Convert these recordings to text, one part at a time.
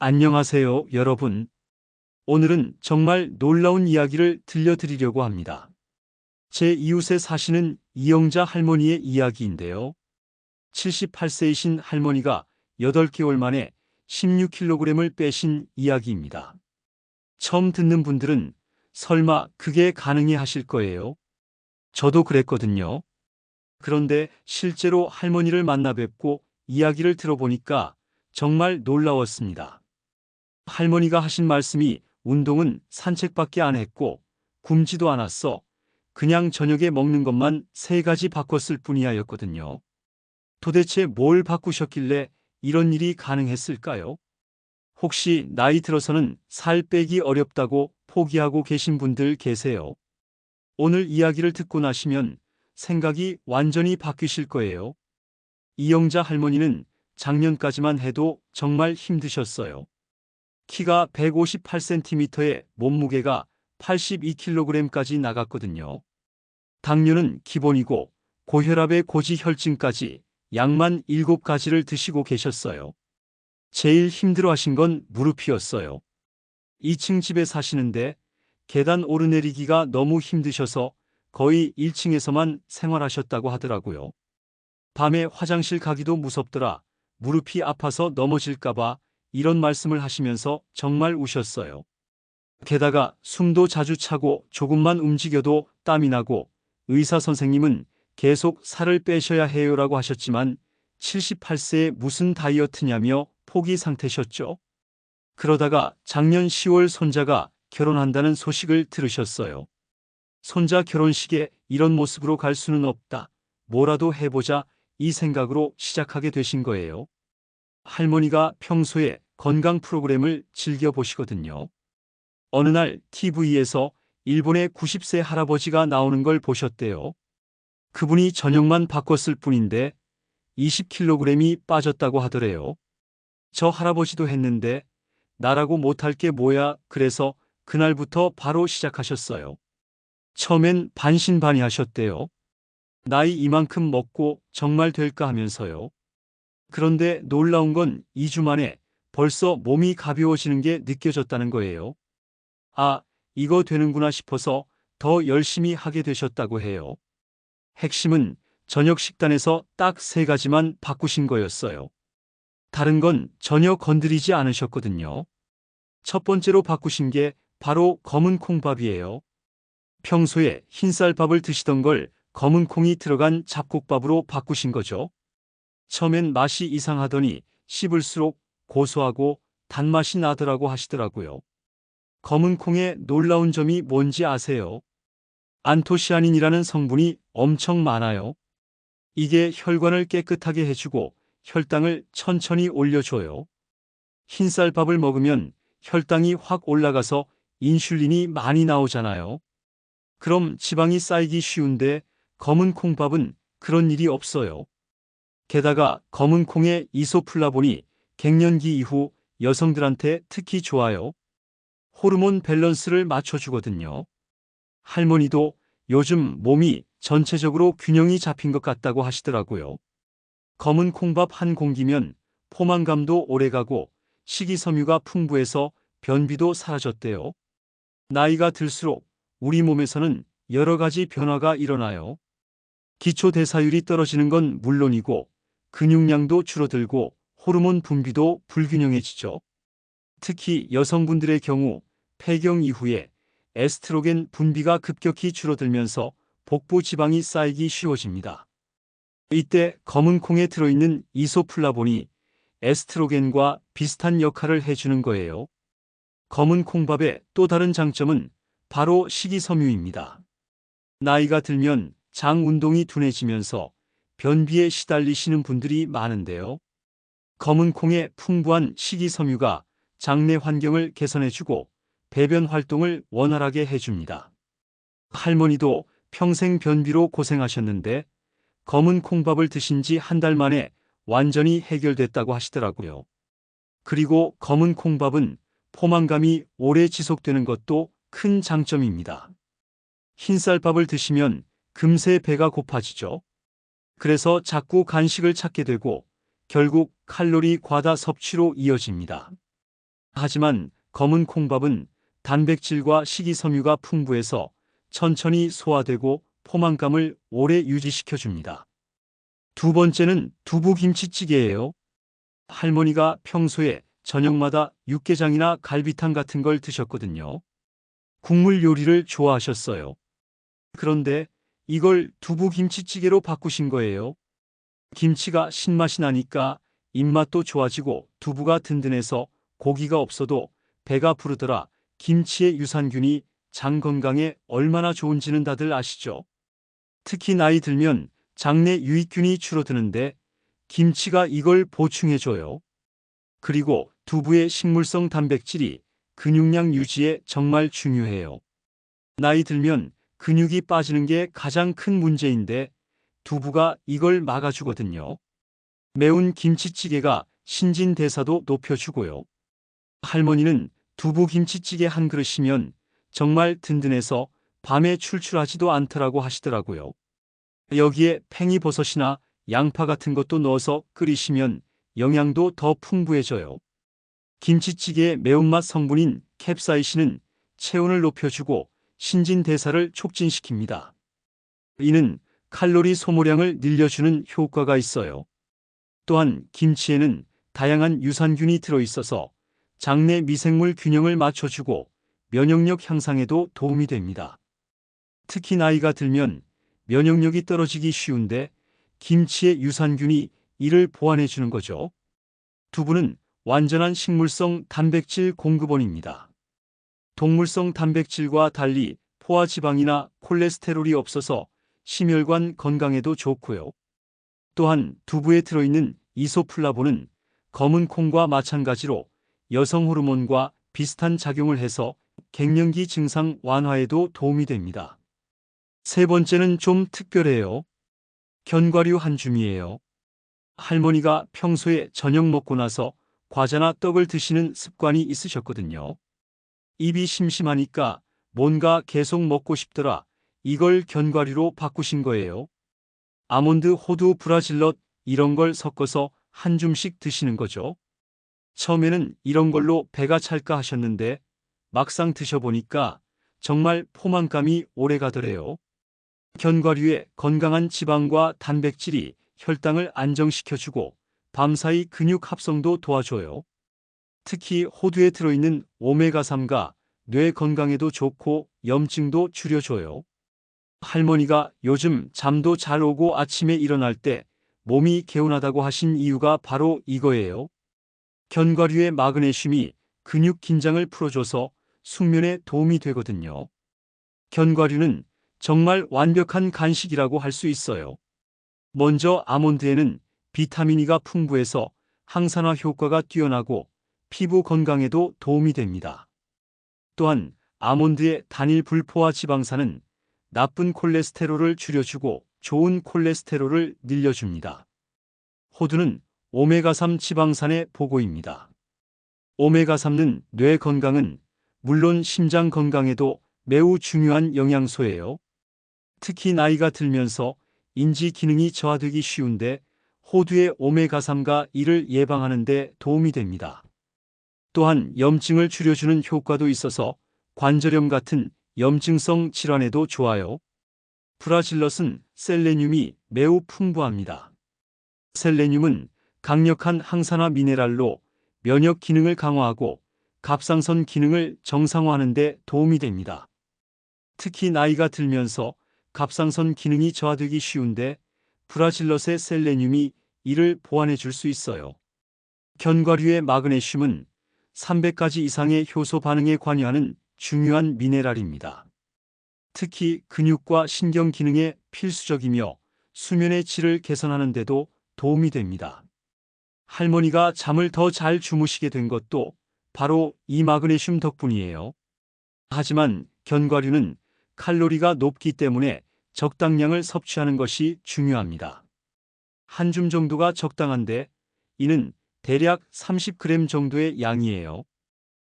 안녕하세요, 여러분. 오늘은 정말 놀라운 이야기를 들려드리려고 합니다. 제 이웃에 사시는 이영자 할머니의 이야기인데요. 78세이신 할머니가 8개월 만에 16kg을 빼신 이야기입니다. 처음 듣는 분들은 설마 그게 가능해 하실 거예요? 저도 그랬거든요. 그런데 실제로 할머니를 만나 뵙고 이야기를 들어보니까 정말 놀라웠습니다. 할머니가 하신 말씀이 운동은 산책밖에 안 했고 굶지도 않았어. 그냥 저녁에 먹는 것만 3가지 바꿨을 뿐이야였거든요. 도대체 뭘 바꾸셨길래 이런 일이 가능했을까요? 혹시 나이 들어서는 살 빼기 어렵다고 포기하고 계신 분들 계세요? 오늘 이야기를 듣고 나시면 생각이 완전히 바뀌실 거예요. 이영자 할머니는 작년까지만 해도 정말 힘드셨어요. 키가 158cm에 몸무게가 82kg까지 나갔거든요. 당뇨는 기본이고 고혈압에 고지혈증까지 약만 7가지를 드시고 계셨어요. 제일 힘들어하신 건 무릎이었어요. 2층 집에 사시는데 계단 오르내리기가 너무 힘드셔서 거의 1층에서만 생활하셨다고 하더라고요. 밤에 화장실 가기도 무섭더라. 무릎이 아파서 넘어질까봐 이런 말씀을 하시면서 정말 우셨어요. 게다가 숨도 자주 차고 조금만 움직여도 땀이 나고 의사 선생님은 계속 살을 빼셔야 해요라고 하셨지만 78세에 무슨 다이어트냐며 포기 상태셨죠. 그러다가 작년 10월 손자가 결혼한다는 소식을 들으셨어요. 손자 결혼식에 이런 모습으로 갈 수는 없다. 뭐라도 해보자 이 생각으로 시작하게 되신 거예요. 할머니가 평소에 건강 프로그램을 즐겨 보시거든요. 어느 날 TV에서 일본의 90세 할아버지가 나오는 걸 보셨대요. 그분이 저녁만 바꿨을 뿐인데 20kg이 빠졌다고 하더래요. 저 할아버지도 했는데 나라고 못할 게 뭐야. 그래서 그날부터 바로 시작하셨어요. 처음엔 반신반의하셨대요. 나이 이만큼 먹고 정말 될까 하면서요. 그런데 놀라운 건 2주 만에 벌써 몸이 가벼워지는 게 느껴졌다는 거예요. 아, 이거 되는구나 싶어서 더 열심히 하게 되셨다고 해요. 핵심은 저녁 식단에서 딱 3가지만 바꾸신 거였어요. 다른 건 전혀 건드리지 않으셨거든요. 첫 번째로 바꾸신 게 바로 검은 콩밥이에요. 평소에 흰쌀밥을 드시던 걸 검은 콩이 들어간 잡곡밥으로 바꾸신 거죠. 처음엔 맛이 이상하더니 씹을수록 고소하고 단맛이 나더라고 하시더라고요. 검은 콩의 놀라운 점이 뭔지 아세요? 안토시아닌이라는 성분이 엄청 많아요. 이게 혈관을 깨끗하게 해주고 혈당을 천천히 올려줘요. 흰쌀밥을 먹으면 혈당이 확 올라가서 인슐린이 많이 나오잖아요. 그럼 지방이 쌓이기 쉬운데 검은 콩밥은 그런 일이 없어요. 게다가 검은 콩의 이소플라본이 갱년기 이후 여성들한테 특히 좋아요. 호르몬 밸런스를 맞춰주거든요. 할머니도 요즘 몸이 전체적으로 균형이 잡힌 것 같다고 하시더라고요. 검은 콩밥 한 공기면 포만감도 오래가고 식이섬유가 풍부해서 변비도 사라졌대요. 나이가 들수록 우리 몸에서는 여러 가지 변화가 일어나요. 기초 대사율이 떨어지는 건 물론이고 근육량도 줄어들고 호르몬 분비도 불균형해지죠. 특히 여성분들의 경우 폐경 이후에 에스트로겐 분비가 급격히 줄어들면서 복부 지방이 쌓이기 쉬워집니다. 이때 검은 콩에 들어있는 이소플라본이 에스트로겐과 비슷한 역할을 해주는 거예요. 검은 콩밥의 또 다른 장점은 바로 식이섬유입니다. 나이가 들면 장 운동이 둔해지면서 변비에 시달리시는 분들이 많은데요. 검은 콩의 풍부한 식이섬유가 장내 환경을 개선해주고 배변 활동을 원활하게 해줍니다. 할머니도 평생 변비로 고생하셨는데 검은 콩밥을 드신 지 한 달 만에 완전히 해결됐다고 하시더라고요. 그리고 검은 콩밥은 포만감이 오래 지속되는 것도 큰 장점입니다. 흰쌀밥을 드시면 금세 배가 고파지죠. 그래서 자꾸 간식을 찾게 되고 결국 칼로리 과다 섭취로 이어집니다. 하지만 검은 콩밥은 단백질과 식이섬유가 풍부해서 천천히 소화되고 포만감을 오래 유지시켜줍니다. 두 번째는 두부김치찌개예요. 할머니가 평소에 저녁마다 육개장이나 갈비탕 같은 걸 드셨거든요. 국물 요리를 좋아하셨어요. 그런데 이걸 두부김치찌개로 바꾸신 거예요. 김치가 신맛이 나니까 입맛도 좋아지고 두부가 든든해서 고기가 없어도 배가 부르더라. 김치의 유산균이 장 건강에 얼마나 좋은지는 다들 아시죠? 특히 나이 들면 장내 유익균이 줄어드는데 김치가 이걸 보충해줘요. 그리고 두부의 식물성 단백질이 근육량 유지에 정말 중요해요. 나이 들면 근육이 빠지는 게 가장 큰 문제인데 두부가 이걸 막아주거든요. 매운 김치찌개가 신진대사도 높여주고요. 할머니는 두부 김치찌개 한 그릇이면 정말 든든해서 밤에 출출하지도 않더라고 하시더라고요. 여기에 팽이버섯이나 양파 같은 것도 넣어서 끓이시면 영양도 더 풍부해져요. 김치찌개의 매운맛 성분인 캡사이신은 체온을 높여주고 신진대사를 촉진시킵니다. 이는 칼로리 소모량을 늘려주는 효과가 있어요. 또한 김치에는 다양한 유산균이 들어있어서 장내 미생물 균형을 맞춰주고 면역력 향상에도 도움이 됩니다. 특히 나이가 들면 면역력이 떨어지기 쉬운데 김치의 유산균이 이를 보완해주는 거죠. 두부는 완전한 식물성 단백질 공급원입니다. 동물성 단백질과 달리 포화지방이나 콜레스테롤이 없어서 심혈관 건강에도 좋고요. 또한 두부에 들어있는 이소플라본은 검은 콩과 마찬가지로 여성 호르몬과 비슷한 작용을 해서 갱년기 증상 완화에도 도움이 됩니다. 세 번째는 좀 특별해요. 견과류 한 줌이에요. 할머니가 평소에 저녁 먹고 나서 과자나 떡을 드시는 습관이 있으셨거든요. 입이 심심하니까 뭔가 계속 먹고 싶더라. 이걸 견과류로 바꾸신 거예요. 아몬드, 호두, 브라질넛 이런 걸 섞어서 한 줌씩 드시는 거죠. 처음에는 이런 걸로 배가 찰까 하셨는데 막상 드셔보니까 정말 포만감이 오래 가더래요. 견과류의 건강한 지방과 단백질이 혈당을 안정시켜주고 밤사이 근육 합성도 도와줘요. 특히 호두에 들어있는 오메가3가 뇌 건강에도 좋고 염증도 줄여줘요. 할머니가 요즘 잠도 잘 오고 아침에 일어날 때 몸이 개운하다고 하신 이유가 바로 이거예요. 견과류의 마그네슘이 근육 긴장을 풀어줘서 숙면에 도움이 되거든요. 견과류는 정말 완벽한 간식이라고 할 수 있어요. 먼저 아몬드에는 비타민 E가 풍부해서 항산화 효과가 뛰어나고 피부 건강에도 도움이 됩니다. 또한 아몬드의 단일 불포화 지방산은 나쁜 콜레스테롤을 줄여주고 좋은 콜레스테롤을 늘려줍니다. 호두는 오메가3 지방산의 보고입니다. 오메가3는 뇌 건강은 물론 심장 건강에도 매우 중요한 영양소예요. 특히 나이가 들면서 인지 기능이 저하되기 쉬운데 호두의 오메가3가 이를 예방하는 데 도움이 됩니다. 또한 염증을 줄여주는 효과도 있어서 관절염 같은 염증성 질환에도 좋아요. 브라질넛은 셀레늄이 매우 풍부합니다. 셀레늄은 강력한 항산화 미네랄로 면역 기능을 강화하고 갑상선 기능을 정상화하는 데 도움이 됩니다. 특히 나이가 들면서 갑상선 기능이 저하되기 쉬운데 브라질넛의 셀레늄이 이를 보완해 줄 수 있어요. 견과류의 마그네슘은 300가지 이상의 효소 반응에 관여하는 중요한 미네랄입니다. 특히 근육과 신경 기능에 필수적이며 수면의 질을 개선하는 데도 도움이 됩니다. 할머니가 잠을 더 잘 주무시게 된 것도 바로 이 마그네슘 덕분이에요. 하지만 견과류는 칼로리가 높기 때문에 적당량을 섭취하는 것이 중요합니다. 한 줌 정도가 적당한데 이는 대략 30g 정도의 양이에요.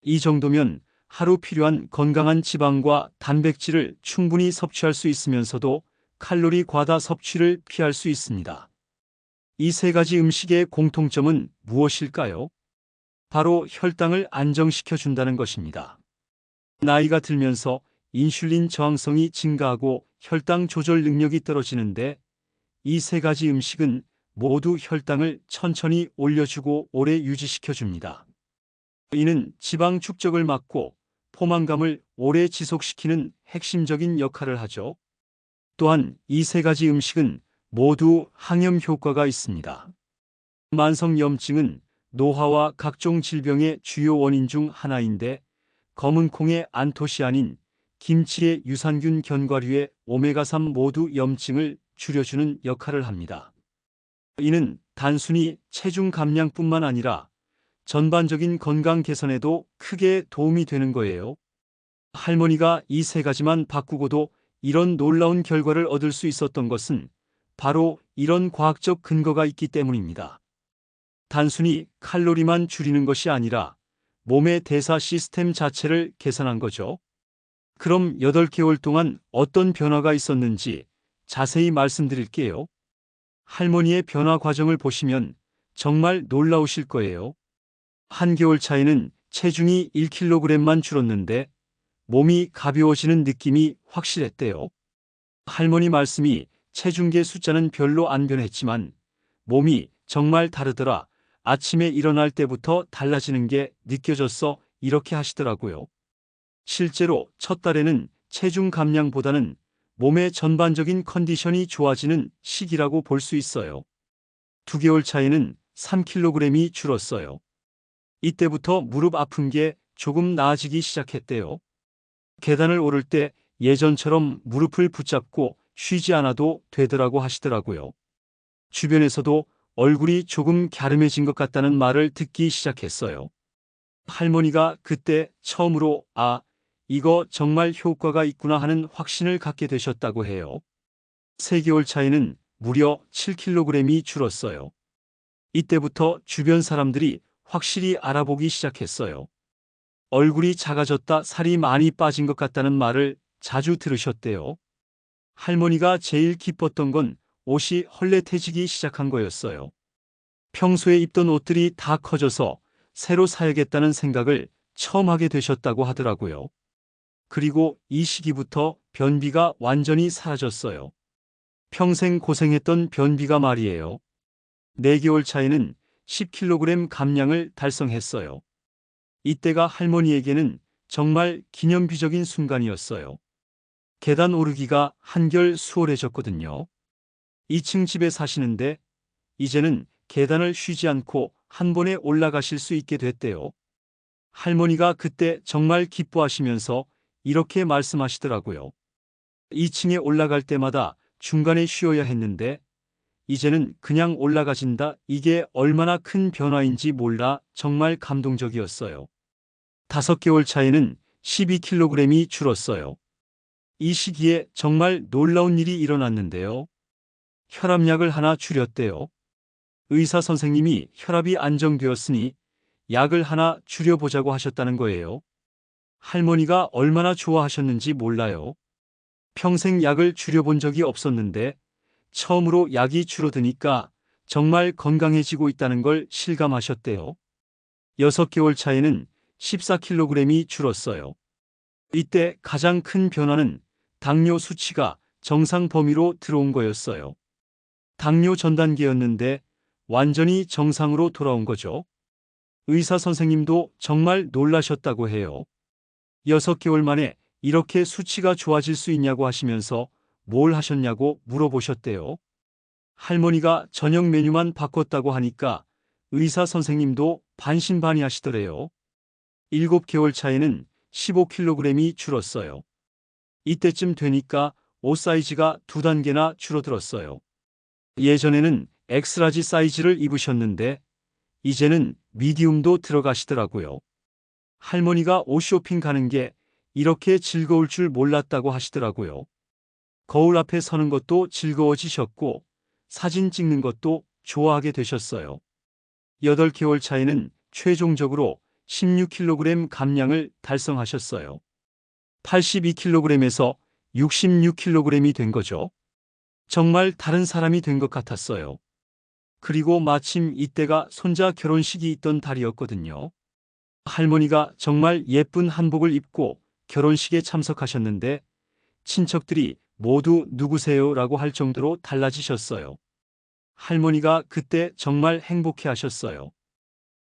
이 정도면 하루 필요한 건강한 지방과 단백질을 충분히 섭취할 수 있으면서도 칼로리 과다 섭취를 피할 수 있습니다. 이 세 가지 음식의 공통점은 무엇일까요? 바로 혈당을 안정시켜 준다는 것입니다. 나이가 들면서 인슐린 저항성이 증가하고 혈당 조절 능력이 떨어지는데 이 세 가지 음식은 모두 혈당을 천천히 올려주고 오래 유지시켜 줍니다. 이는 지방 축적을 막고 포만감을 오래 지속시키는 핵심적인 역할을 하죠. 또한 이 세 가지 음식은 모두 항염 효과가 있습니다. 만성염증은 노화와 각종 질병의 주요 원인 중 하나인데 검은 콩의 안토시아닌, 김치의 유산균 견과류의 오메가3 모두 염증을 줄여주는 역할을 합니다. 이는 단순히 체중 감량뿐만 아니라 전반적인 건강 개선에도 크게 도움이 되는 거예요. 할머니가 이 세 가지만 바꾸고도 이런 놀라운 결과를 얻을 수 있었던 것은 바로 이런 과학적 근거가 있기 때문입니다. 단순히 칼로리만 줄이는 것이 아니라 몸의 대사 시스템 자체를 개선한 거죠. 그럼 8개월 동안 어떤 변화가 있었는지 자세히 말씀드릴게요. 할머니의 변화 과정을 보시면 정말 놀라우실 거예요. 한개월 차이는 체중이 1kg만 줄었는데 몸이 가벼워지는 느낌이 확실했대요. 할머니 말씀이 체중계 숫자는 별로 안 변했지만 몸이 정말 다르더라. 아침에 일어날 때부터 달라지는 게 느껴졌어. 이렇게 하시더라고요. 실제로 첫 달에는 체중 감량보다는 몸의 전반적인 컨디션이 좋아지는 시기라고 볼 수 있어요. 2개월 차에는 3kg이 줄었어요. 이때부터 무릎 아픈 게 조금 나아지기 시작했대요. 계단을 오를 때 예전처럼 무릎을 붙잡고 쉬지 않아도 되더라고 하시더라고요. 주변에서도 얼굴이 조금 갸름해진 것 같다는 말을 듣기 시작했어요. 할머니가 그때 처음으로 이거 정말 효과가 있구나 하는 확신을 갖게 되셨다고 해요. 3개월 차에는 무려 7kg이 줄었어요. 이때부터 주변 사람들이 확실히 알아보기 시작했어요. 얼굴이 작아졌다, 살이 많이 빠진 것 같다는 말을 자주 들으셨대요. 할머니가 제일 기뻤던 건 옷이 헐레해지기 시작한 거였어요. 평소에 입던 옷들이 다 커져서 새로 사야겠다는 생각을 처음 하게 되셨다고 하더라고요. 그리고 이 시기부터 변비가 완전히 사라졌어요. 평생 고생했던 변비가 말이에요. 4개월 차에는 10kg 감량을 달성했어요. 이때가 할머니에게는 정말 기념비적인 순간이었어요. 계단 오르기가 한결 수월해졌거든요. 2층 집에 사시는데 이제는 계단을 쉬지 않고 한 번에 올라가실 수 있게 됐대요. 할머니가 그때 정말 기뻐하시면서 이렇게 말씀하시더라고요. 2층에 올라갈 때마다 중간에 쉬어야 했는데 이제는 그냥 올라가진다. 이게 얼마나 큰 변화인지 몰라 정말 감동적이었어요. 5개월 차에는 12kg이 줄었어요. 이 시기에 정말 놀라운 일이 일어났는데요. 혈압약을 하나 줄였대요. 의사 선생님이 혈압이 안정되었으니 약을 하나 줄여보자고 하셨다는 거예요. 할머니가 얼마나 좋아하셨는지 몰라요. 평생 약을 줄여본 적이 없었는데 처음으로 약이 줄어드니까 정말 건강해지고 있다는 걸 실감하셨대요. 6개월 차에는 14kg이 줄었어요. 이때 가장 큰 변화는 당뇨 수치가 정상 범위로 들어온 거였어요. 당뇨 전 단계였는데 완전히 정상으로 돌아온 거죠. 의사 선생님도 정말 놀라셨다고 해요. 6개월 만에 이렇게 수치가 좋아질 수 있냐고 하시면서 뭘 하셨냐고 물어보셨대요. 할머니가 저녁 메뉴만 바꿨다고 하니까 의사 선생님도 반신반의하시더래요. 7개월 차에는 15kg이 줄었어요. 이때쯤 되니까 옷 사이즈가 2단계나 줄어들었어요. 예전에는 엑스라지 사이즈를 입으셨는데 이제는 미디움도 들어가시더라고요. 할머니가 옷 쇼핑 가는 게 이렇게 즐거울 줄 몰랐다고 하시더라고요. 거울 앞에 서는 것도 즐거워지셨고 사진 찍는 것도 좋아하게 되셨어요. 8개월 차에는 최종적으로 16kg 감량을 달성하셨어요. 82kg에서 66kg이 된 거죠. 정말 다른 사람이 된 것 같았어요. 그리고 마침 이때가 손자 결혼식이 있던 달이었거든요. 할머니가 정말 예쁜 한복을 입고 결혼식에 참석하셨는데 친척들이 모두 누구세요? 라고 할 정도로 달라지셨어요. 할머니가 그때 정말 행복해 하셨어요.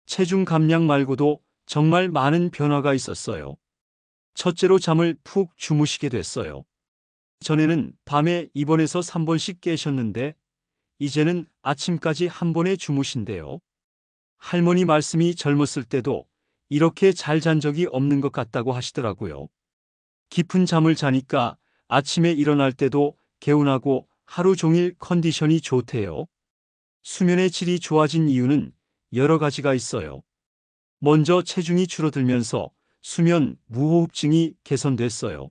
체중 감량 말고도 정말 많은 변화가 있었어요. 첫째로 잠을 푹 주무시게 됐어요. 전에는 밤에 입원해서 3번씩 깨셨는데 이제는 아침까지 한 번에 주무신대요. 할머니 말씀이 젊었을 때도 이렇게 잘 잔 적이 없는 것 같다고 하시더라고요. 깊은 잠을 자니까 아침에 일어날 때도 개운하고 하루 종일 컨디션이 좋대요. 수면의 질이 좋아진 이유는 여러 가지가 있어요. 먼저 체중이 줄어들면서 수면 무호흡증이 개선됐어요.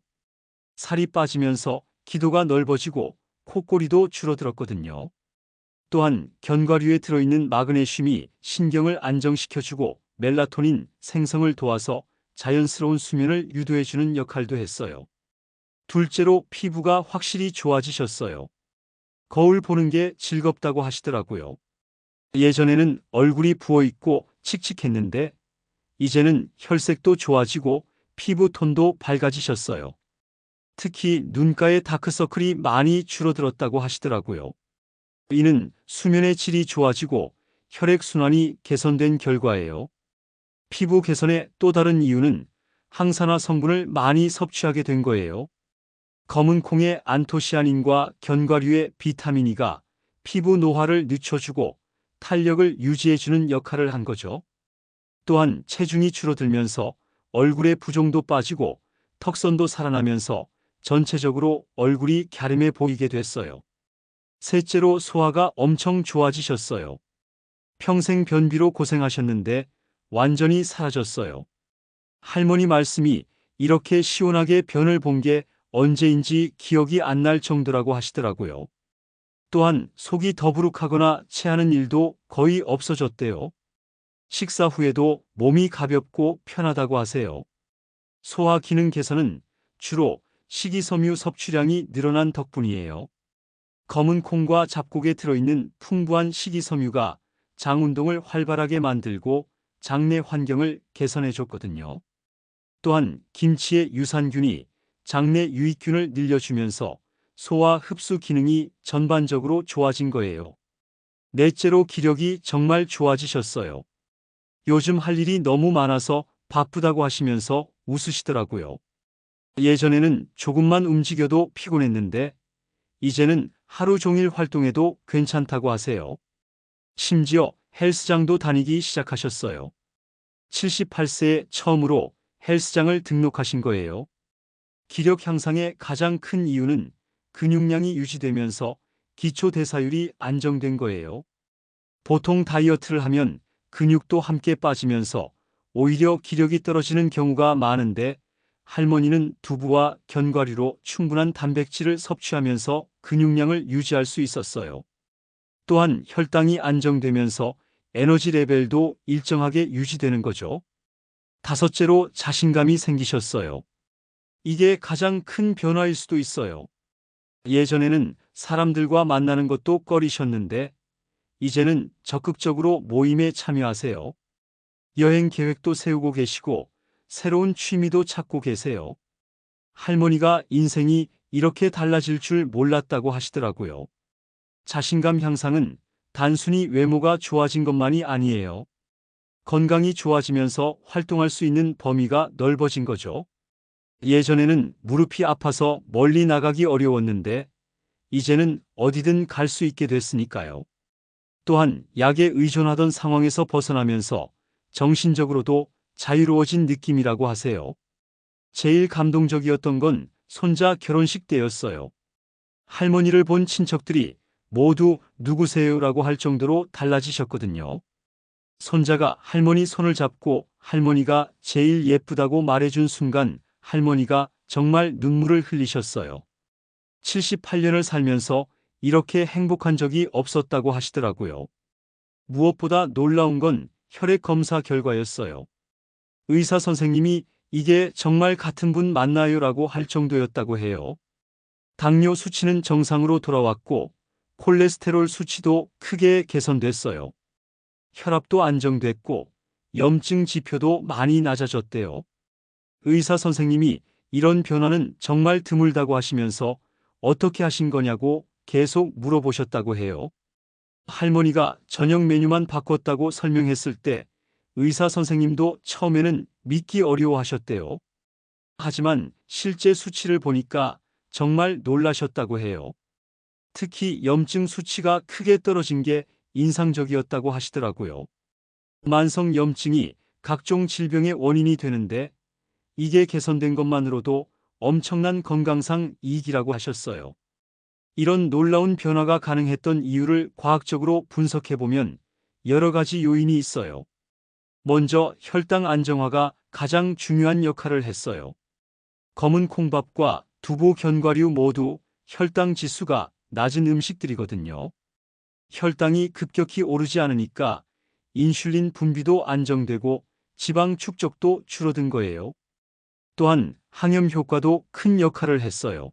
살이 빠지면서 기도가 넓어지고 콧꼬리도 줄어들었거든요. 또한 견과류에 들어있는 마그네슘이 신경을 안정시켜주고 멜라토닌 생성을 도와서 자연스러운 수면을 유도해주는 역할도 했어요. 둘째로 피부가 확실히 좋아지셨어요. 거울 보는 게 즐겁다고 하시더라고요. 예전에는 얼굴이 부어있고 칙칙했는데 이제는 혈색도 좋아지고 피부 톤도 밝아지셨어요. 특히 눈가에 다크서클이 많이 줄어들었다고 하시더라고요. 이는 수면의 질이 좋아지고 혈액순환이 개선된 결과예요. 피부 개선의 또 다른 이유는 항산화 성분을 많이 섭취하게 된 거예요. 검은 콩의 안토시아닌과 견과류의 비타민 E가 피부 노화를 늦춰주고 탄력을 유지해주는 역할을 한 거죠. 또한 체중이 줄어들면서 얼굴의 부종도 빠지고 턱선도 살아나면서 전체적으로 얼굴이 갸름해 보이게 됐어요. 셋째로 소화가 엄청 좋아지셨어요. 평생 변비로 고생하셨는데 완전히 사라졌어요. 할머니 말씀이 이렇게 시원하게 변을 본 게 언제인지 기억이 안 날 정도라고 하시더라고요. 또한 속이 더부룩하거나 체하는 일도 거의 없어졌대요. 식사 후에도 몸이 가볍고 편하다고 하세요. 소화 기능 개선은 주로 식이섬유 섭취량이 늘어난 덕분이에요. 검은 콩과 잡곡에 들어있는 풍부한 식이섬유가 장 운동을 활발하게 만들고 장내 환경을 개선해 줬거든요. 또한 김치의 유산균이 장내 유익균을 늘려주면서 소화 흡수 기능이 전반적으로 좋아진 거예요. 넷째로 기력이 정말 좋아지셨어요. 요즘 할 일이 너무 많아서 바쁘다고 하시면서 웃으시더라고요. 예전에는 조금만 움직여도 피곤했는데 이제는 하루 종일 활동해도 괜찮다고 하세요. 심지어 헬스장도 다니기 시작하셨어요. 78세에 처음으로 헬스장을 등록하신 거예요. 기력 향상의 가장 큰 이유는 근육량이 유지되면서 기초 대사율이 안정된 거예요. 보통 다이어트를 하면 근육도 함께 빠지면서 오히려 기력이 떨어지는 경우가 많은데 할머니는 두부와 견과류로 충분한 단백질을 섭취하면서 근육량을 유지할 수 있었어요. 또한 혈당이 안정되면서 에너지 레벨도 일정하게 유지되는 거죠. 다섯째로 자신감이 생기셨어요. 이게 가장 큰 변화일 수도 있어요. 예전에는 사람들과 만나는 것도 꺼리셨는데 이제는 적극적으로 모임에 참여하세요. 여행 계획도 세우고 계시고 새로운 취미도 찾고 계세요. 할머니가 인생이 이렇게 달라질 줄 몰랐다고 하시더라고요. 자신감 향상은 단순히 외모가 좋아진 것만이 아니에요. 건강이 좋아지면서 활동할 수 있는 범위가 넓어진 거죠. 예전에는 무릎이 아파서 멀리 나가기 어려웠는데 이제는 어디든 갈 수 있게 됐으니까요. 또한 약에 의존하던 상황에서 벗어나면서 정신적으로도 자유로워진 느낌이라고 하세요. 제일 감동적이었던 건 손자 결혼식 때였어요. 할머니를 본 친척들이 모두 누구세요라고 할 정도로 달라지셨거든요. 손자가 할머니 손을 잡고 할머니가 제일 예쁘다고 말해준 순간 할머니가 정말 눈물을 흘리셨어요. 78년을 살면서 이렇게 행복한 적이 없었다고 하시더라고요. 무엇보다 놀라운 건 혈액 검사 결과였어요. 의사 선생님이 이게 정말 같은 분 맞나요라고 할 정도였다고 해요. 당뇨 수치는 정상으로 돌아왔고 콜레스테롤 수치도 크게 개선됐어요. 혈압도 안정됐고 염증 지표도 많이 낮아졌대요. 의사 선생님이 이런 변화는 정말 드물다고 하시면서 어떻게 하신 거냐고 계속 물어보셨다고 해요. 할머니가 저녁 메뉴만 바꿨다고 설명했을 때 의사 선생님도 처음에는 믿기 어려워하셨대요. 하지만 실제 수치를 보니까 정말 놀라셨다고 해요. 특히 염증 수치가 크게 떨어진 게 인상적이었다고 하시더라고요. 만성 염증이 각종 질병의 원인이 되는데 이게 개선된 것만으로도 엄청난 건강상 이익이라고 하셨어요. 이런 놀라운 변화가 가능했던 이유를 과학적으로 분석해보면 여러 가지 요인이 있어요. 먼저 혈당 안정화가 가장 중요한 역할을 했어요. 검은 콩밥과 두부 견과류 모두 혈당 지수가 낮은 음식들이거든요. 혈당이 급격히 오르지 않으니까 인슐린 분비도 안정되고 지방 축적도 줄어든 거예요. 또한 항염 효과도 큰 역할을 했어요.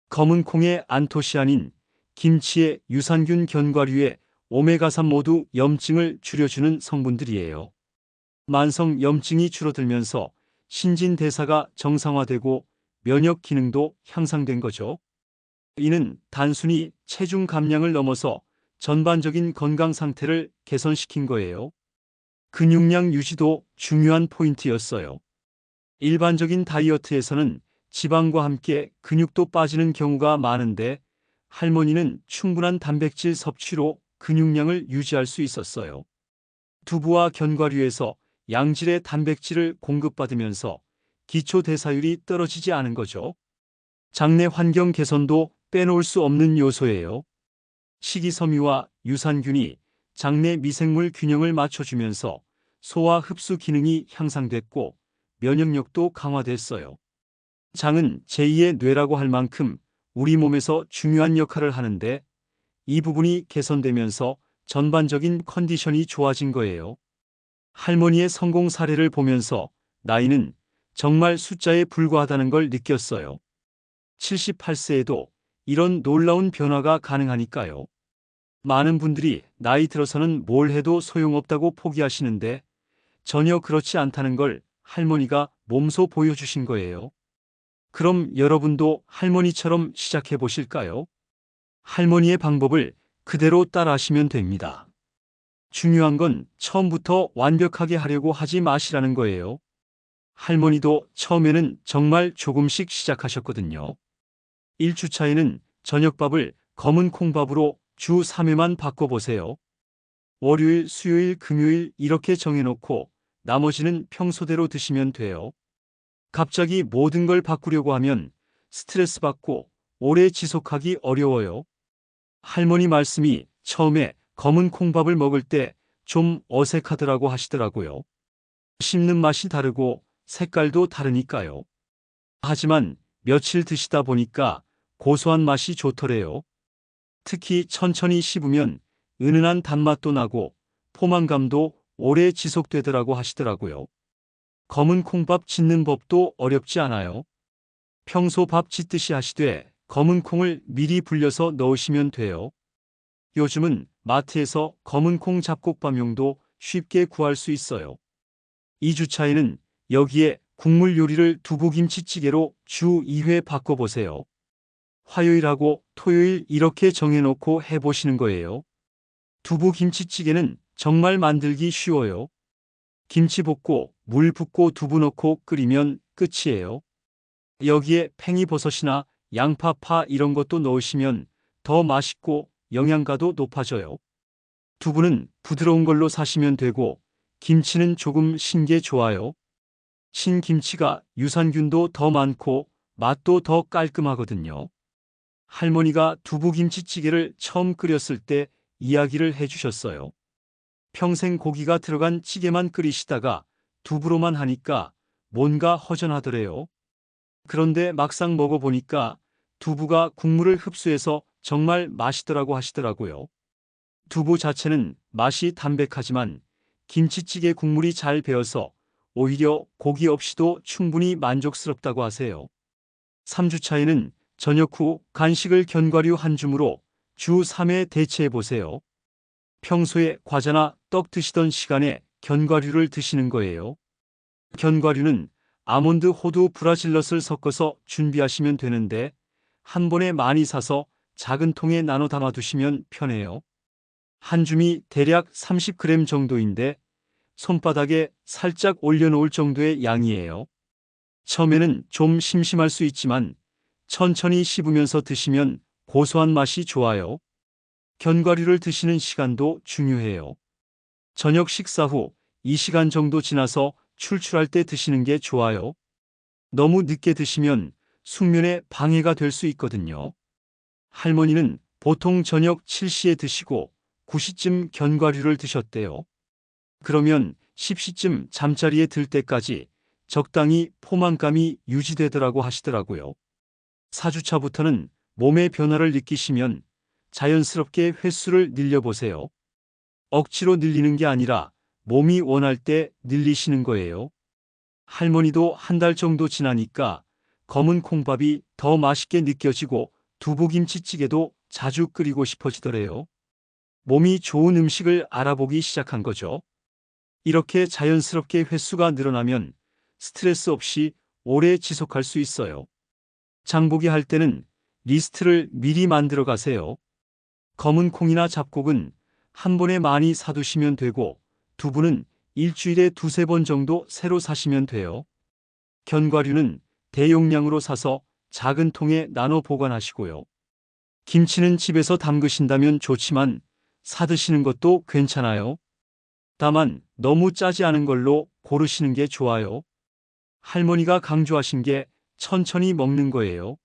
검은 콩의 안토시아닌, 김치의 유산균 견과류의 오메가3 모두 염증을 줄여주는 성분들이에요. 만성 염증이 줄어들면서 신진대사가 정상화되고 면역 기능도 향상된 거죠. 이는 단순히 체중 감량을 넘어서 전반적인 건강 상태를 개선시킨 거예요. 근육량 유지도 중요한 포인트였어요. 일반적인 다이어트에서는 지방과 함께 근육도 빠지는 경우가 많은데 할머니는 충분한 단백질 섭취로 근육량을 유지할 수 있었어요. 두부와 견과류에서 양질의 단백질을 공급받으면서 기초 대사율이 떨어지지 않은 거죠. 장내 환경 개선도 빼놓을 수 없는 요소예요. 식이섬유와 유산균이 장내 미생물 균형을 맞춰주면서 소화 흡수 기능이 향상됐고 면역력도 강화됐어요. 장은 제2의 뇌라고 할 만큼 우리 몸에서 중요한 역할을 하는데 이 부분이 개선되면서 전반적인 컨디션이 좋아진 거예요. 할머니의 성공 사례를 보면서 나이는 정말 숫자에 불과하다는 걸 느꼈어요. 78세에도 이런 놀라운 변화가 가능하니까요. 많은 분들이 나이 들어서는 뭘 해도 소용없다고 포기하시는데 전혀 그렇지 않다는 걸 할머니가 몸소 보여주신 거예요. 그럼 여러분도 할머니처럼 시작해 보실까요? 할머니의 방법을 그대로 따라하시면 됩니다. 중요한 건 처음부터 완벽하게 하려고 하지 마시라는 거예요. 할머니도 처음에는 정말 조금씩 시작하셨거든요. 1주차에는 저녁밥을 검은 콩밥으로 주 3회만 바꿔보세요. 월요일, 수요일, 금요일 이렇게 정해놓고 나머지는 평소대로 드시면 돼요. 갑자기 모든 걸 바꾸려고 하면 스트레스 받고 오래 지속하기 어려워요. 할머니 말씀이 처음에 검은 콩밥을 먹을 때 좀 어색하더라고 하시더라고요. 씹는 맛이 다르고 색깔도 다르니까요. 하지만 며칠 드시다 보니까 고소한 맛이 좋더래요. 특히 천천히 씹으면 은은한 단맛도 나고 포만감도 오래 지속되더라고 하시더라고요. 검은 콩밥 짓는 법도 어렵지 않아요. 평소 밥 짓듯이 하시되 검은 콩을 미리 불려서 넣으시면 돼요. 요즘은 마트에서 검은 콩 잡곡밥용도 쉽게 구할 수 있어요. 2주차에는 여기에 국물 요리를 두부김치찌개로 주 2회 바꿔보세요. 화요일하고 토요일 이렇게 정해놓고 해보시는 거예요. 두부김치찌개는 정말 만들기 쉬워요. 김치 볶고 물 붓고 두부 넣고 끓이면 끝이에요. 여기에 팽이버섯이나 양파, 파 이런 것도 넣으시면 더 맛있고 영양가도 높아져요. 두부는 부드러운 걸로 사시면 되고 김치는 조금 신 게 좋아요. 신김치가 유산균도 더 많고 맛도 더 깔끔하거든요. 할머니가 두부김치찌개를 처음 끓였을 때 이야기를 해주셨어요. 평생 고기가 들어간 찌개만 끓이시다가 두부로만 하니까 뭔가 허전하더래요. 그런데 막상 먹어보니까 두부가 국물을 흡수해서 정말 맛있더라고 하시더라고요. 두부 자체는 맛이 담백하지만 김치찌개 국물이 잘 배어서 오히려 고기 없이도 충분히 만족스럽다고 하세요. 3주차에는 저녁 후 간식을 견과류 한 줌으로 주 3회 대체해 보세요. 평소에 과자나 떡 드시던 시간에 견과류를 드시는 거예요. 견과류는 아몬드, 호두, 브라질넛을 섞어서 준비하시면 되는데 한 번에 많이 사서 작은 통에 나눠 담아 두시면 편해요. 한 줌이 대략 30g 정도인데 손바닥에 살짝 올려놓을 정도의 양이에요. 처음에는 좀 심심할 수 있지만 천천히 씹으면서 드시면 고소한 맛이 좋아요. 견과류를 드시는 시간도 중요해요. 저녁 식사 후 2시간 정도 지나서 출출할 때 드시는 게 좋아요. 너무 늦게 드시면 숙면에 방해가 될 수 있거든요. 할머니는 보통 저녁 7시에 드시고 9시쯤 견과류를 드셨대요. 그러면 10시쯤 잠자리에 들 때까지 적당히 포만감이 유지되더라고 하시더라고요. 4주차부터는 몸의 변화를 느끼시면 자연스럽게 횟수를 늘려보세요. 억지로 늘리는 게 아니라 몸이 원할 때 늘리시는 거예요. 할머니도 한 달 정도 지나니까 검은 콩밥이 더 맛있게 느껴지고 두부김치찌개도 자주 끓이고 싶어지더래요. 몸이 좋은 음식을 알아보기 시작한 거죠. 이렇게 자연스럽게 횟수가 늘어나면 스트레스 없이 오래 지속할 수 있어요. 장보기 할 때는 리스트를 미리 만들어 가세요. 검은 콩이나 잡곡은 한 번에 많이 사두시면 되고 두부는 일주일에 2~3번 정도 새로 사시면 돼요. 견과류는 대용량으로 사서 작은 통에 나눠 보관하시고요. 김치는 집에서 담그신다면 좋지만 사드시는 것도 괜찮아요. 다만 너무 짜지 않은 걸로 고르시는 게 좋아요. 할머니가 강조하신 게 천천히 먹는 거예요.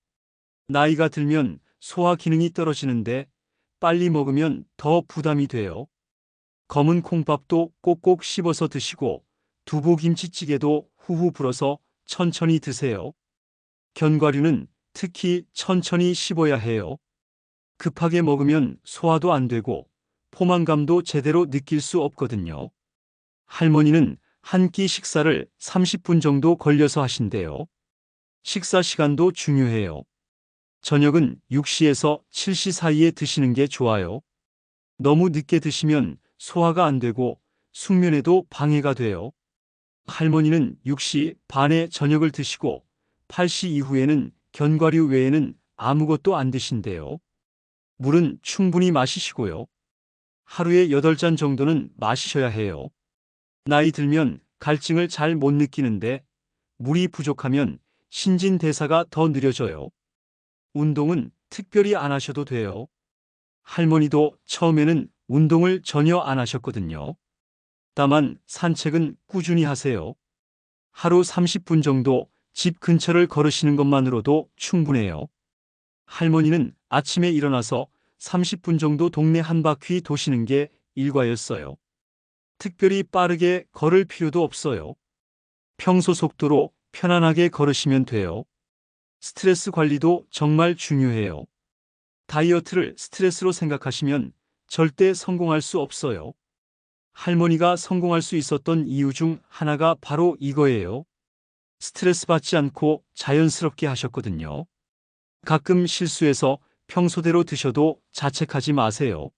나이가 들면 소화 기능이 떨어지는데 빨리 먹으면 더 부담이 돼요. 검은 콩밥도 꼭꼭 씹어서 드시고 두부김치찌개도 후후 불어서 천천히 드세요. 견과류는 특히 천천히 씹어야 해요. 급하게 먹으면 소화도 안 되고 포만감도 제대로 느낄 수 없거든요. 할머니는 한 끼 식사를 30분 정도 걸려서 하신대요. 식사 시간도 중요해요. 저녁은 6시에서 7시 사이에 드시는 게 좋아요. 너무 늦게 드시면 소화가 안 되고 숙면에도 방해가 돼요. 할머니는 6시 반에 저녁을 드시고 8시 이후에는 견과류 외에는 아무것도 안 드신대요. 물은 충분히 마시시고요. 하루에 8잔 정도는 마시셔야 해요. 나이 들면 갈증을 잘 못 느끼는데 물이 부족하면 신진대사가 더 느려져요. 운동은 특별히 안 하셔도 돼요. 할머니도 처음에는 운동을 전혀 안 하셨거든요. 다만 산책은 꾸준히 하세요. 하루 30분 정도 집 근처를 걸으시는 것만으로도 충분해요. 할머니는 아침에 일어나서 30분 정도 동네 한 바퀴 도시는 게 일과였어요. 특별히 빠르게 걸을 필요도 없어요. 평소 속도로 편안하게 걸으시면 돼요. 스트레스 관리도 정말 중요해요. 다이어트를 스트레스로 생각하시면 절대 성공할 수 없어요. 할머니가 성공할 수 있었던 이유 중 하나가 바로 이거예요. 스트레스 받지 않고 자연스럽게 하셨거든요. 가끔 실수해서 평소대로 드셔도 자책하지 마세요.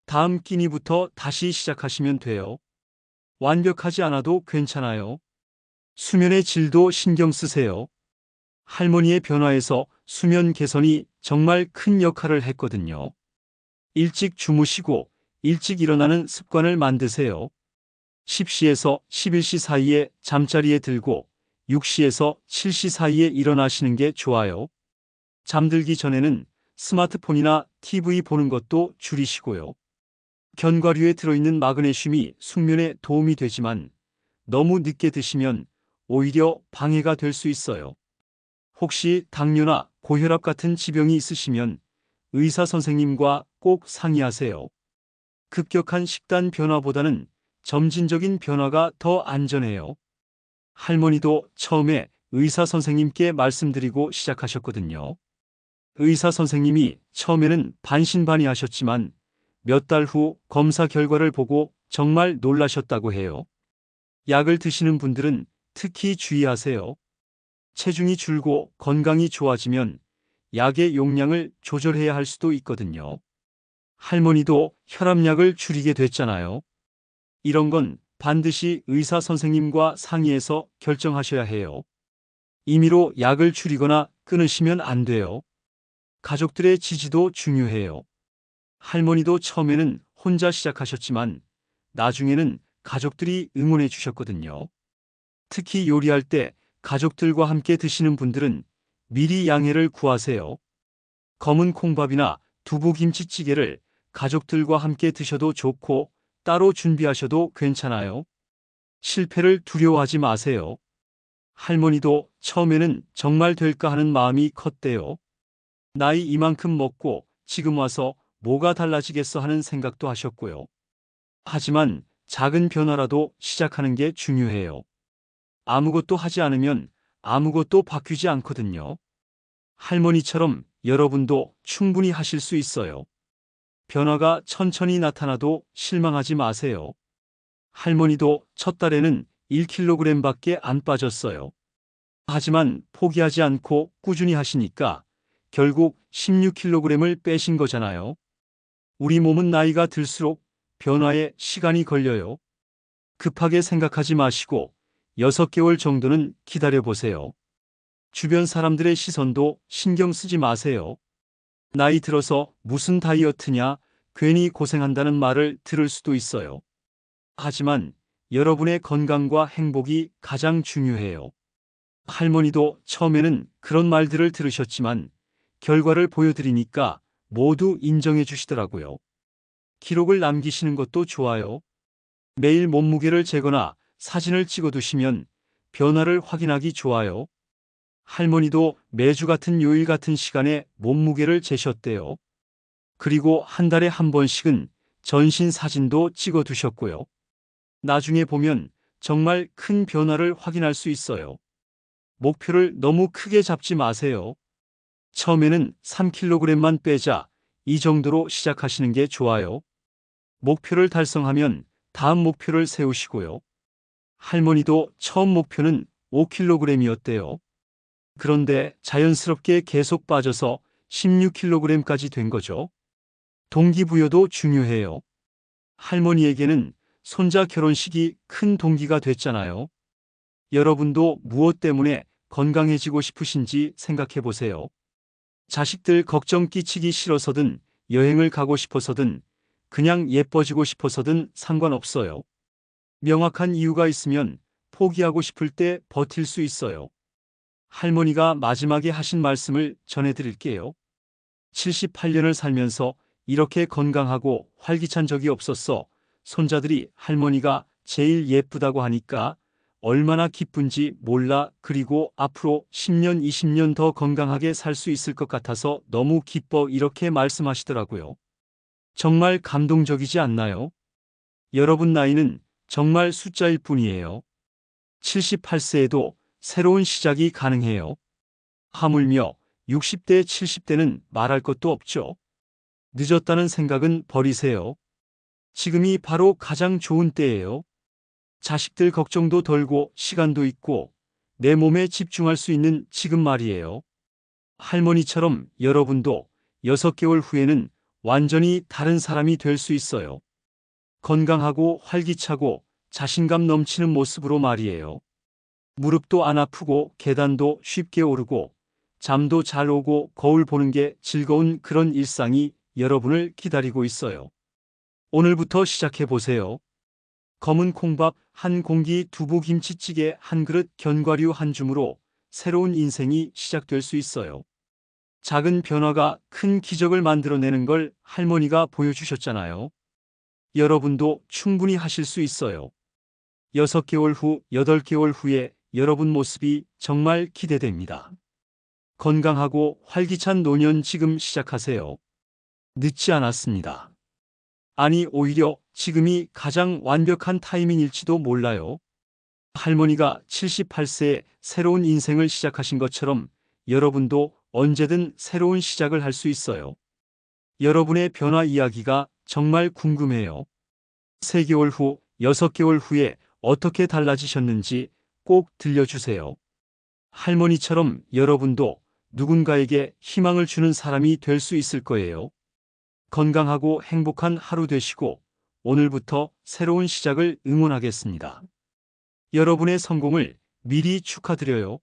다음 끼니부터 다시 시작하시면 돼요. 완벽하지 않아도 괜찮아요. 수면의 질도 신경 쓰세요. 할머니의 변화에서 수면 개선이 정말 큰 역할을 했거든요. 일찍 주무시고 일찍 일어나는 습관을 만드세요. 10시에서 11시 사이에 잠자리에 들고 6시에서 7시 사이에 일어나시는 게 좋아요. 잠들기 전에는 스마트폰이나 TV 보는 것도 줄이시고요. 견과류에 들어있는 마그네슘이 숙면에 도움이 되지만 너무 늦게 드시면 오히려 방해가 될 수 있어요. 혹시 당뇨나 고혈압 같은 지병이 있으시면 의사 선생님과 꼭 상의하세요. 급격한 식단 변화보다는 점진적인 변화가 더 안전해요. 할머니도 처음에 의사 선생님께 말씀드리고 시작하셨거든요. 의사 선생님이 처음에는 반신반의하셨지만 몇 달 후 검사 결과를 보고 정말 놀라셨다고 해요. 약을 드시는 분들은 특히 주의하세요. 체중이 줄고 건강이 좋아지면 약의 용량을 조절해야 할 수도 있거든요. 할머니도 혈압약을 줄이게 됐잖아요. 이런 건 반드시 의사 선생님과 상의해서 결정하셔야 해요. 임의로 약을 줄이거나 끊으시면 안 돼요. 가족들의 지지도 중요해요. 할머니도 처음에는 혼자 시작하셨지만 나중에는 가족들이 응원해 주셨거든요. 특히 요리할 때 가족들과 함께 드시는 분들은 미리 양해를 구하세요. 검은 콩밥이나 두부김치찌개를 가족들과 함께 드셔도 좋고 따로 준비하셔도 괜찮아요. 실패를 두려워하지 마세요. 할머니도 처음에는 정말 될까 하는 마음이 컸대요. 나이 이만큼 먹고 지금 와서 뭐가 달라지겠어 하는 생각도 하셨고요. 하지만 작은 변화라도 시작하는 게 중요해요. 아무것도 하지 않으면 아무것도 바뀌지 않거든요. 할머니처럼 여러분도 충분히 하실 수 있어요. 변화가 천천히 나타나도 실망하지 마세요. 할머니도 첫 달에는 1kg밖에 안 빠졌어요. 하지만 포기하지 않고 꾸준히 하시니까 결국 16kg을 빼신 거잖아요. 우리 몸은 나이가 들수록 변화에 시간이 걸려요. 급하게 생각하지 마시고 6개월 정도는 기다려 보세요. 주변 사람들의 시선도 신경 쓰지 마세요. 나이 들어서 무슨 다이어트냐, 괜히 고생한다는 말을 들을 수도 있어요. 하지만 여러분의 건강과 행복이 가장 중요해요. 할머니도 처음에는 그런 말들을 들으셨지만 결과를 보여드리니까 모두 인정해 주시더라고요. 기록을 남기시는 것도 좋아요. 매일 몸무게를 재거나 사진을 찍어두시면 변화를 확인하기 좋아요. 할머니도 매주 같은 요일 같은 시간에 몸무게를 재셨대요. 그리고 한 달에 한 번씩은 전신 사진도 찍어두셨고요. 나중에 보면 정말 큰 변화를 확인할 수 있어요. 목표를 너무 크게 잡지 마세요. 처음에는 3kg만 빼자, 이 정도로 시작하시는 게 좋아요. 목표를 달성하면 다음 목표를 세우시고요. 할머니도 처음 목표는 5kg이었대요. 그런데 자연스럽게 계속 빠져서 16kg까지 된 거죠. 동기부여도 중요해요. 할머니에게는 손자 결혼식이 큰 동기가 됐잖아요. 여러분도 무엇 때문에 건강해지고 싶으신지 생각해 보세요. 자식들 걱정 끼치기 싫어서든 여행을 가고 싶어서든 그냥 예뻐지고 싶어서든 상관없어요. 명확한 이유가 있으면 포기하고 싶을 때 버틸 수 있어요. 할머니가 마지막에 하신 말씀을 전해드릴게요. 78년을 살면서 이렇게 건강하고 활기찬 적이 없었어. 손자들이 할머니가 제일 예쁘다고 하니까 얼마나 기쁜지 몰라. 그리고 앞으로 10년, 20년 더 건강하게 살 수 있을 것 같아서 너무 기뻐. 이렇게 말씀하시더라고요. 정말 감동적이지 않나요? 여러분 나이는 정말 숫자일 뿐이에요. 78세에도 새로운 시작이 가능해요. 하물며 60대, 70대는 말할 것도 없죠. 늦었다는 생각은 버리세요. 지금이 바로 가장 좋은 때예요. 자식들 걱정도 덜고 시간도 있고 내 몸에 집중할 수 있는 지금 말이에요. 할머니처럼 여러분도 6개월 후에는 완전히 다른 사람이 될 수 있어요. 건강하고 활기차고 자신감 넘치는 모습으로 말이에요. 무릎도 안 아프고 계단도 쉽게 오르고 잠도 잘 오고 거울 보는 게 즐거운 그런 일상이 여러분을 기다리고 있어요. 오늘부터 시작해 보세요. 검은 콩밥 한 공기, 두부김치찌개 한 그릇, 견과류 한 줌으로 새로운 인생이 시작될 수 있어요. 작은 변화가 큰 기적을 만들어내는 걸 할머니가 보여주셨잖아요. 여러분도 충분히 하실 수 있어요. 6개월 후, 8개월 후에 여러분 모습이 정말 기대됩니다. 건강하고 활기찬 노년 지금 시작하세요. 늦지 않았습니다. 아니, 오히려 지금이 가장 완벽한 타이밍일지도 몰라요. 할머니가 78세에 새로운 인생을 시작하신 것처럼 여러분도 언제든 새로운 시작을 할 수 있어요. 여러분의 변화 이야기가 정말 궁금해요. 3개월 후, 6개월 후에 어떻게 달라지셨는지 꼭 들려주세요. 할머니처럼 여러분도 누군가에게 희망을 주는 사람이 될 수 있을 거예요. 건강하고 행복한 하루 되시고 오늘부터 새로운 시작을 응원하겠습니다. 여러분의 성공을 미리 축하드려요.